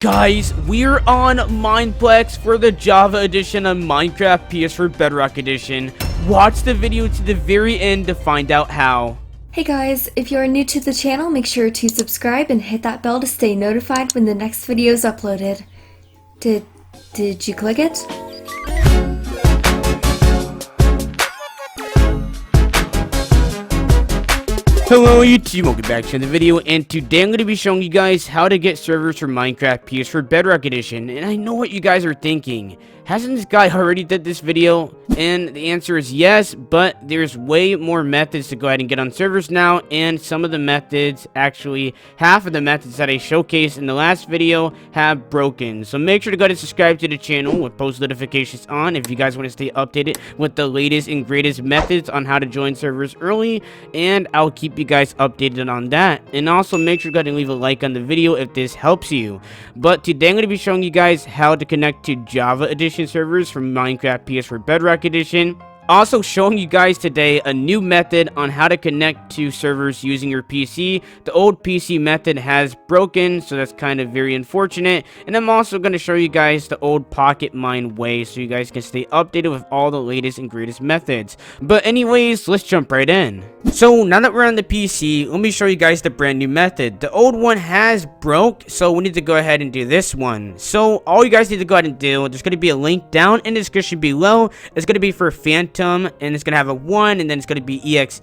Guys, we're on Mineplex for the Java edition of Minecraft PS4 Bedrock Edition. Watch the video to the very end to find out how. Hey guys, if you are new to the channel, make sure to subscribe and hit that bell to stay notified when the next video is uploaded. Did you click it? Hello YouTube, welcome back to the video, and today I'm going to be showing you guys how to get servers for Minecraft PS4 Bedrock Edition. And I know what you guys are thinking. Hasn't this guy already did this video? And the answer is yes, but there's way more methods to go ahead and get on servers now, and some of the methods, actually half of the methods that I showcased in the last video have broken. So make sure to go ahead and subscribe to the channel with post notifications on if you guys want to stay updated with the latest and greatest methods on how to join servers early, and I'll keep you guys updated on that. And also make sure to go ahead and leave a like on the video if this helps you. But today I'm going to be showing you guys how to connect to Java Edition servers from Minecraft PS4 Bedrock Edition. Also showing you guys today a new method on how to connect to servers using your PC. The old PC method has broken, so that's kind of very unfortunate. And I'm also going to show you guys the old Pocket Mine way so you guys can stay updated with all the latest and greatest methods. But anyways, let's jump right in. So now that we're on the PC, let me show you guys the brand new method. The old one has broke, so we need to go ahead and do this one. So all you guys need to go ahead and do, there's going to be a link down in the description below. It's going to be for Phantom, and it's gonna have a 1, and then it's gonna be exe,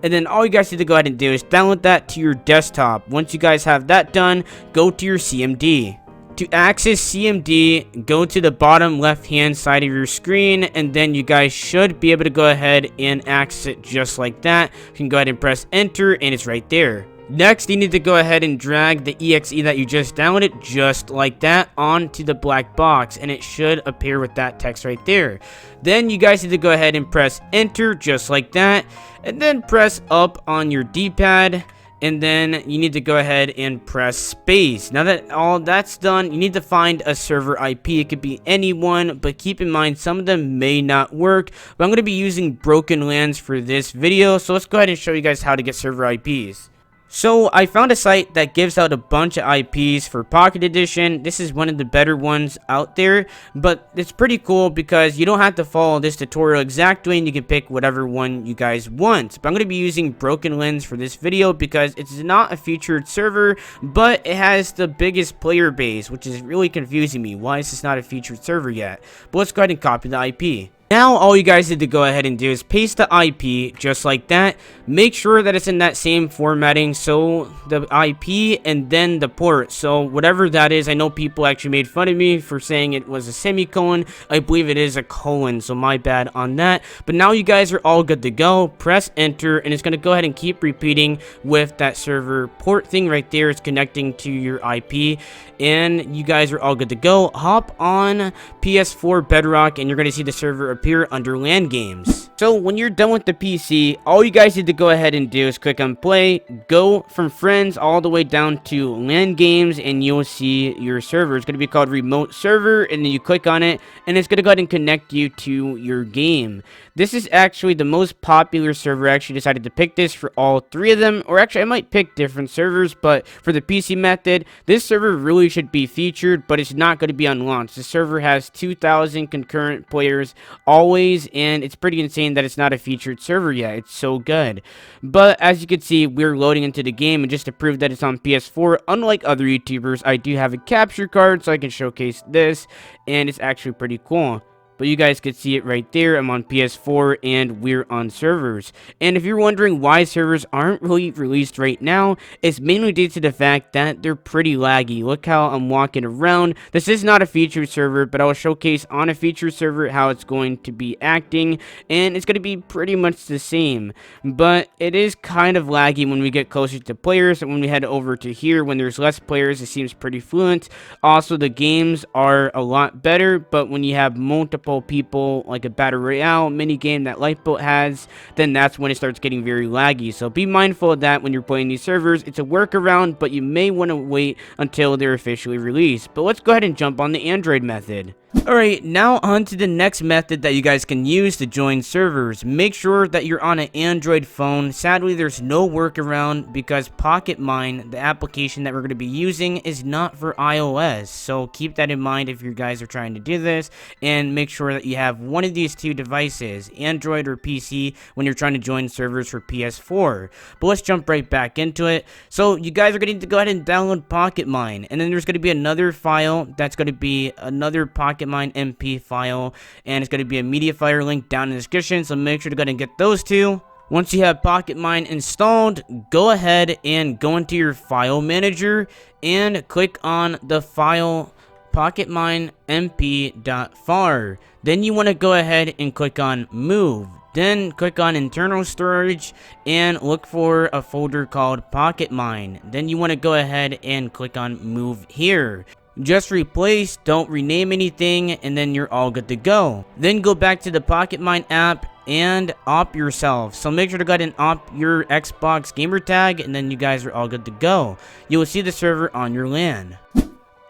and then all you guys need to go ahead and do is download that to your desktop. Once you guys have that done, go to your CMD. To access CMD, go to the bottom left hand side of your screen, and then you guys should be able to go ahead and access it just like that. You can go ahead and press enter, and it's right there. Next, you need to go ahead and drag the exe that you just downloaded just like that onto the black box, and it should appear with that text right there. Then you guys need to go ahead and press enter just like that, and then press up on your D-pad, and then you need to go ahead and press space. Now that all that's done, you need to find a server IP. It could be anyone, but keep in mind some of them may not work. But I'm going to be using Broken Lands for this video, so let's go ahead and show you guys how to get server IPs. So I found a site that gives out a bunch of IPs for Pocket Edition. This is one of the better ones out there, but it's pretty cool because you don't have to follow this tutorial exactly, and you can pick whatever one you guys want. But I'm going to be using Broken Lens for this video because it's not a featured server, but it has the biggest player base, which is really confusing me. Why is this not a featured server yet? But let's go ahead and copy the IP. Now all you guys need to go ahead and do is paste the IP just like that. Make sure that it's in that same formatting, so the IP and then the port. So whatever that is, I know people actually made fun of me for saying it was a semicolon. I believe it is a colon, so my bad on that. But now you guys are all good to go. Press enter, and it's going to go ahead and keep repeating with that server port thing right there. It's connecting to your IP, and you guys are all good to go. Hop on PS4 Bedrock, and you're going to see the server appear under LAN games. So when you're done with the PC, all you guys need to go ahead and do is click on play, go from friends all the way down to LAN games, and you'll see your server. It's going to be called remote server, and then you click on it, and it's going to go ahead and connect you to your game. This is actually the most popular server. I actually decided to pick this for all three of them, or actually I might pick different servers, but for the PC method, this server really should be featured, but it's not going to be on launch. The server has 2,000 concurrent players always, and it's pretty insane that it's not a featured server yet. It's so good. But as you can see, we're loading into the game, and just to prove that it's on PS4, unlike other YouTubers, I do have a capture card so I can showcase this, and it's actually pretty cool. But you guys can see it right there. I'm on PS4 and we're on servers. And if you're wondering why servers aren't really released right now, it's mainly due to the fact that they're pretty laggy. Look how I'm walking around. This is not a featured server, but I will showcase on a featured server how it's going to be acting, and it's going to be pretty much the same. But it is kind of laggy when we get closer to players, and when we head over to here, when there's less players, it seems pretty fluent. Also, the games are a lot better, but when you have multiple people, like a Battle Royale minigame that Lifeboat has, then that's when it starts getting very laggy. So be mindful of that when you're playing these servers. It's a workaround, but you may want to wait until they're officially released. But let's go ahead and jump on the Android method. Alright, now on to the next method that you guys can use to join servers. Make sure that you're on an Android phone. Sadly, there's no workaround because Pocket Mine, the application that we're going to be using, is not for iOS. So keep that in mind if you guys are trying to do this, and make sure that you have one of these two devices, Android or PC, when you're trying to join servers for PS4. But let's jump right back into it. So you guys are going to go ahead and download Pocket Mine, and then there's going to be another file that's going to be another Pocket Mine MP file, and it's going to be a MediaFire link down in the description, so make sure to go ahead and get those two. Once you have Pocket Mine installed, go ahead and go into your file manager and click on the file pocketminemp.far. Then you want to go ahead and click on move. Then click on internal storage and look for a folder called Pocket Mine. Then you want to go ahead and click on move here. Just replace, don't rename anything, and then you're all good to go. Then go back to the Pocket Mine app and opt yourself. So make sure to go ahead and opt your Xbox gamer tag, and then you guys are all good to go. You will see the server on your LAN.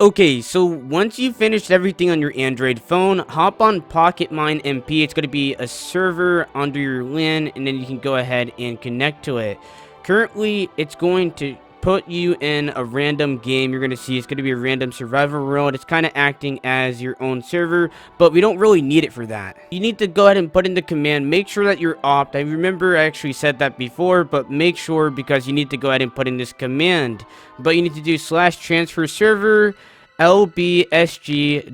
Okay, so once you've finished everything on your Android phone, hop on Pocket Mine MP. It's going to be a server under your LAN, and then you can go ahead and connect to it. Currently, it's going to put you in a random game. You're going to see it's going to be a random survival world. It's kind of acting as your own server, but we don't really need it for that. You need to go ahead and put in the command. Make sure that you're opt. I remember I actually said that before, but make sure, because you need to go ahead and put in this command. But you need to do /transfer server lbsg.net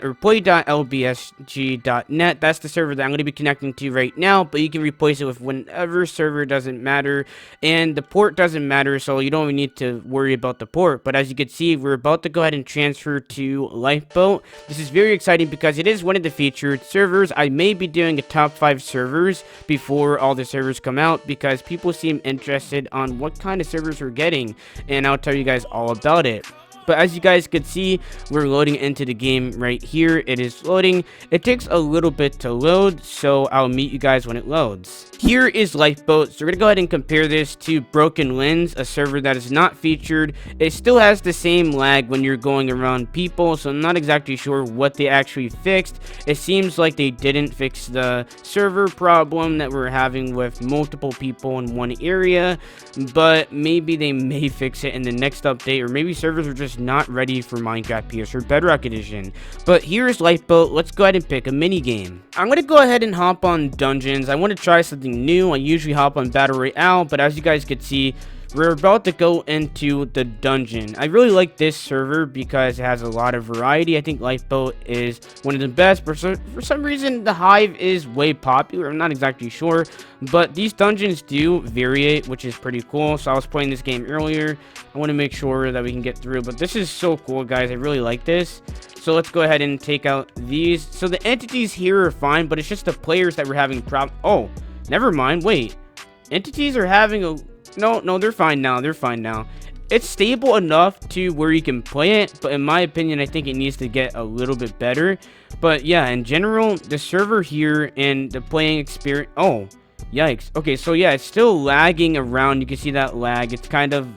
or play.lbsg.net. That's the server that I'm going to be connecting to right now, but you can replace it with whatever server, doesn't matter, and the port doesn't matter, so you don't even need to worry about the port. But as you can see, we're about to go ahead and transfer to Lifeboat. This is very exciting because it is one of the featured servers. I may be doing a top 5 servers before all the servers come out, because people seem interested on what kind of servers we're getting, and I'll tell you guys all about it. But as you guys can see, we're loading into the game right here. It is loading. It takes a little bit to load, so I'll meet you guys when it loads. Here is Lifeboat. So we're going to go ahead and compare this to Broken Lens, a server that is not featured. It still has the same lag when you're going around people, so I'm not exactly sure what they actually fixed. It seems like they didn't fix the server problem that we're having with multiple people in one area, but maybe they may fix it in the next update, or maybe servers are just not ready for Minecraft PS4 Bedrock Edition. But here's Lifeboat. Let's go ahead and pick a mini game. I'm going to go ahead and hop on Dungeons. I want to try something new. I usually hop on Battle Royale, but as you guys can see, we're about to go into the dungeon. I really like this server because it has a lot of variety. I think Lifeboat is one of the best. For some reason, the Hive is way popular. I'm not exactly sure, but these dungeons do vary, which is pretty cool. So I was playing this game earlier. I want to make sure that we can get through, but this is so cool, guys. I really like this. So let's go ahead and take out these. So the entities here are fine, but it's just the players that we're having problems. Oh, never mind. Wait, entities are having a... No, they're fine now. They're fine now. It's stable enough to where you can play it, but in my opinion, I think it needs to get a little bit better. But yeah, in general, the server here and the playing experience... Oh, yikes. Okay, so yeah, it's still lagging around. You can see that lag. It's kind of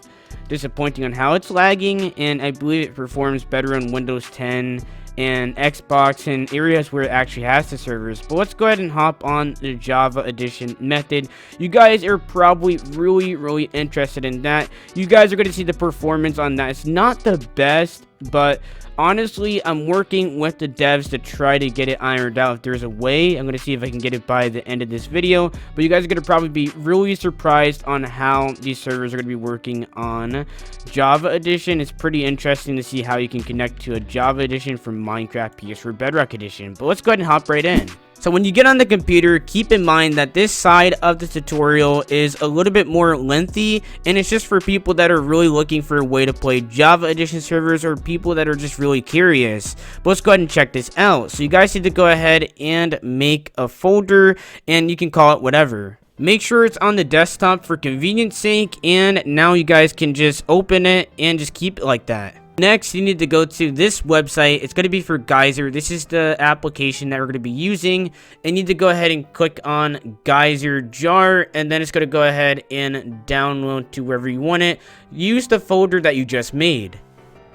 disappointing on how it's lagging, and I believe it performs better on Windows 10 and Xbox and areas where it actually has the servers. But let's go ahead and hop on the Java Edition method. You guys are probably really interested in that. You guys are going to see the performance on that. It's not the best, but honestly, I'm working with the devs to try to get it ironed out. If there's a way, I'm going to see if I can get it by the end of this video. But you guys are going to probably be really surprised on how these servers are going to be working on Java Edition. It's pretty interesting to see how you can connect to a Java Edition from Minecraft PS4 Bedrock Edition. But let's go ahead and hop right in. So when you get on the computer, keep in mind that this side of the tutorial is a little bit more lengthy, and it's just for people that are really looking for a way to play Java Edition servers, or people that are just really curious. But let's go ahead and check this out. So you guys need to go ahead and make a folder, and you can call it whatever. Make sure it's on the desktop for convenience sake, and now you guys can just open it and just keep it like that. Next, you need to go to this website. It's going to be for Geyser. This is the application that we're going to be using. And you need to go ahead and click on Geyser jar, and then it's going to go ahead and download to wherever you want it. Use the folder that you just made.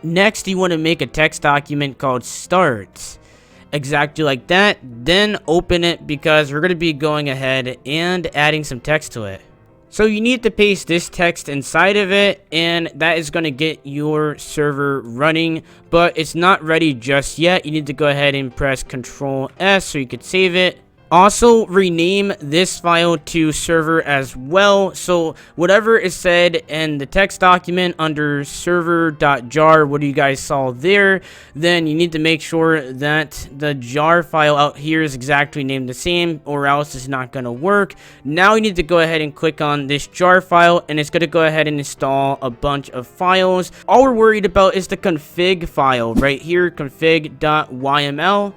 Next, you want to make a text document called start. exactly like that. Then open it because we're going to be going ahead and adding some text to it. So you need to paste this text inside of it, and that is going to get your server running, but it's not ready just yet. You need to go ahead and press Control S so you could save it. Also, rename this file to server as well. So whatever is said in the text document under server.jar, what you guys saw there, then you need to make sure that the jar file out here is exactly named the same, or else it's not going to work. Now you need to go ahead and click on this jar file, and it's going to go ahead and install a bunch of files. All we're worried about is the config file right here, config.yml.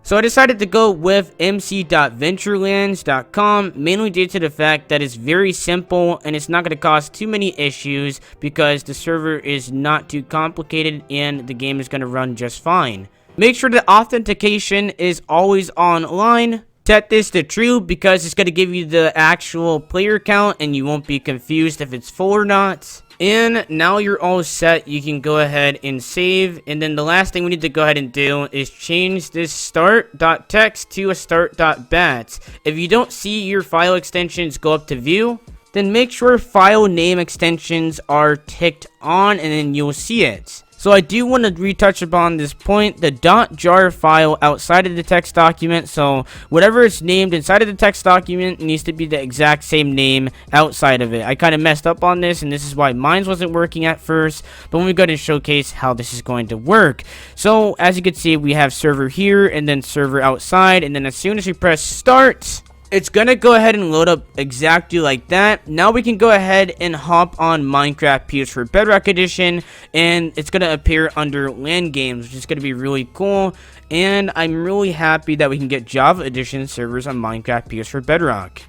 So I decided to go with mc.venturelands.com, mainly due to the fact that it's very simple and it's not going to cause too many issues because the server is not too complicated and the game is going to run just fine. Make sure that authentication is always online. Set this to true because it's going to give you the actual player count and you won't be confused if it's full or not. And now you're all set. You can go ahead and save. And then the last thing we need to go ahead and do is change this start.txt to a start.bat. If you don't see your file extensions go up to view, then make sure file name extensions are ticked on and then you'll see it. So I do want to retouch upon this point, the .jar file outside of the text document. So whatever it's named inside of the text document needs to be the exact same name outside of it. I kind of messed up on this, and this is why mine wasn't working at first. But when we go to showcase how this is going to work. So as you can see, we have server here and then server outside. And then as soon as we press start, it's gonna go ahead and load up exactly like that. Now we can go ahead and hop on Minecraft PS4 Bedrock Edition, and it's gonna appear under LAN games, which is gonna be really cool. And I'm really happy that we can get Java Edition servers on Minecraft PS4 Bedrock.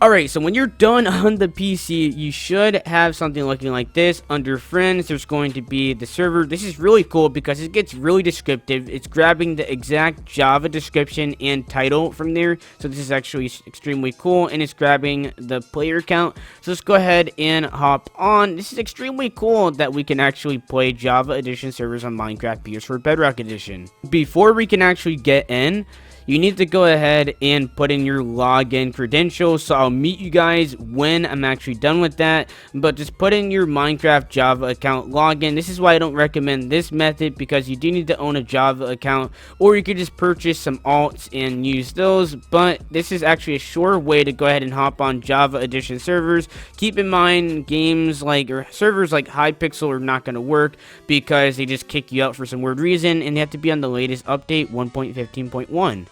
Alright, so when you're done on the PC, you should have something looking like this. Under friends, there's going to be the server. This is really cool because it gets really descriptive. It's grabbing the exact Java description and title from there. So this is actually extremely cool, and it's grabbing the player count. So let's go ahead and hop on. This is extremely cool that we can actually play Java Edition servers on Minecraft PS4 Bedrock Edition. Before we can actually get in, you need to go ahead and put in your login credentials. So I'll meet you guys when I'm actually done with that. But just put in your Minecraft Java account login. This is why I don't recommend this method, because you do need to own a Java account, or you could just purchase some alts and use those. But this is actually a sure way to go ahead and hop on Java Edition servers. Keep in mind, games like, or servers like Hypixel are not going to work because they just kick you out for some weird reason, and they have to be on the latest update 1.15.1.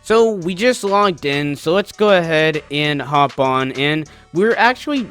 So we just logged in, so let's go ahead and hop on. And I actually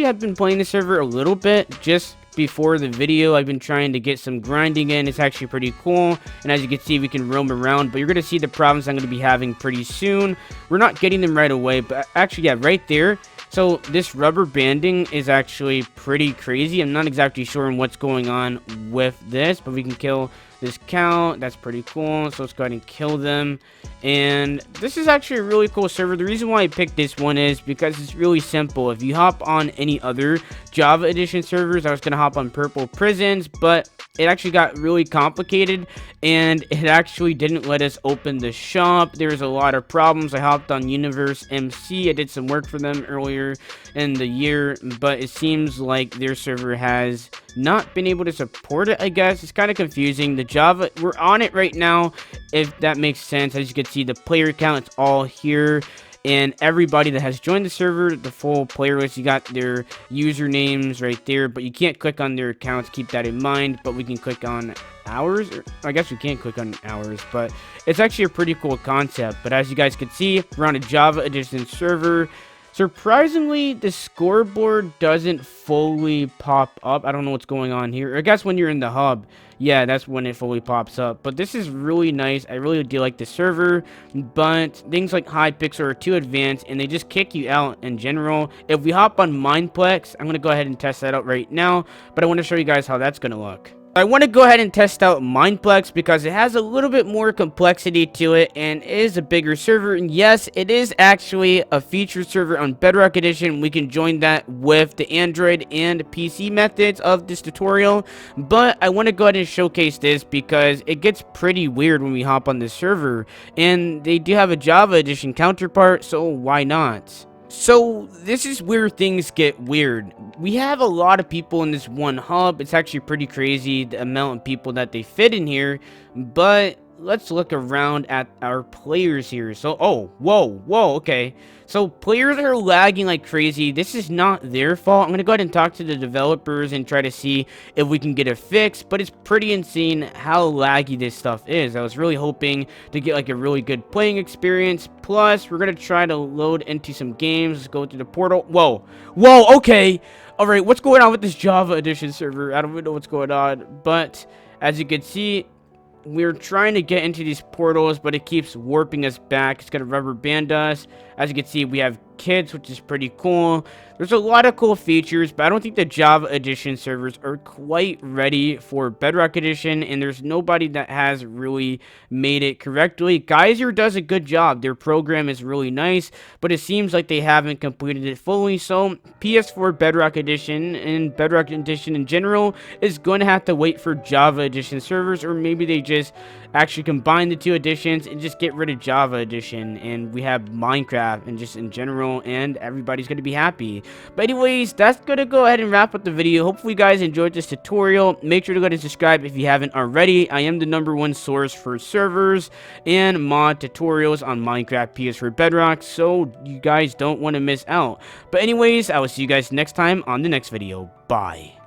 have been playing the server a little bit just before the video. I've been trying to get some grinding in. It's actually pretty cool, and as you can see, we can roam around. But you're gonna see the problems I'm gonna be having pretty soon. We're not getting them right away, but actually, yeah, right there. So this rubber banding is actually pretty crazy. I'm not exactly sure on what's going on with this, but we can kill this cow. That's pretty cool. So let's go ahead and kill them. And this is actually a really cool server. The reason why I picked this one is because it's really simple. If you hop on any other Java Edition servers, I was going to hop on Purple Prisons, but it actually got really complicated, and it actually didn't let us open the shop. There was a lot of problems. I hopped on Universe MC. I did some work for them earlier in the year, but it seems like their server has not been able to support it, I guess. It's kind of confusing. The Java, we're on it right now, if that makes sense. As you can see, the player count, it's all here. And everybody that has joined the server, the full player list, you got their usernames right there, but you can't click on their accounts. Keep that in mind. But we can click on hours, or I guess we can't click on hours, but it's actually a pretty cool concept. But as you guys can see, we're on a Java Edition server. Surprisingly, the scoreboard doesn't fully pop up. I don't know what's going on here. I guess when you're in the hub, yeah, that's when it fully pops up. But this is really nice. I really do like the server, but things like Hypixel are too advanced, and they just kick you out in general. If we hop on Mineplex, I'm going to go ahead and test that out right now, but I want to show you guys how that's going to look. I want to go ahead and test out Mineplex because it has a little bit more complexity to it and is a bigger server. And yes, it is actually a featured server on Bedrock Edition. We can join that with the Android and PC methods of this tutorial. But I want to go ahead and showcase this because it gets pretty weird when we hop on this server. And they do have a Java Edition counterpart, so why not? So, this is where things get weird. We have a lot of people in this one hub. It's actually pretty crazy, the amount of people that they fit in here. But, let's look around at our players here. So, oh, whoa, okay. So, players are lagging like crazy. This is not their fault. I'm going to go ahead and talk to the developers and try to see if we can get it fixed. But it's pretty insane how laggy this stuff is. I was really hoping to get like a really good playing experience. Plus, we're going to try to load into some games. Let's go through the portal. Whoa, okay. Alright, what's going on with this Java Edition server? I don't even know what's going on. But, as you can see, we're trying to get into these portals, but it keeps warping us back. It's gonna rubber band us. As you can see, we have kids, which is pretty cool. There's a lot of cool features, but I don't think the Java Edition servers are quite ready for Bedrock Edition, and there's nobody that has really made it correctly. Geyser does a good job. Their program is really nice, but it seems like they haven't completed it fully. So PS4 Bedrock Edition and Bedrock Edition in general is going to have to wait for Java Edition servers, or maybe they just actually combine the two editions and just get rid of Java Edition, and we have Minecraft and just in general, and everybody's going to be happy. But anyways, that's going to go ahead and wrap up the video. Hopefully you guys enjoyed this tutorial. Make sure to go ahead and subscribe if you haven't already. I am the #1 source for servers and mod tutorials on Minecraft PS4 Bedrock, so you guys don't want to miss out. But anyways, I will see you guys next time on the next video. Bye.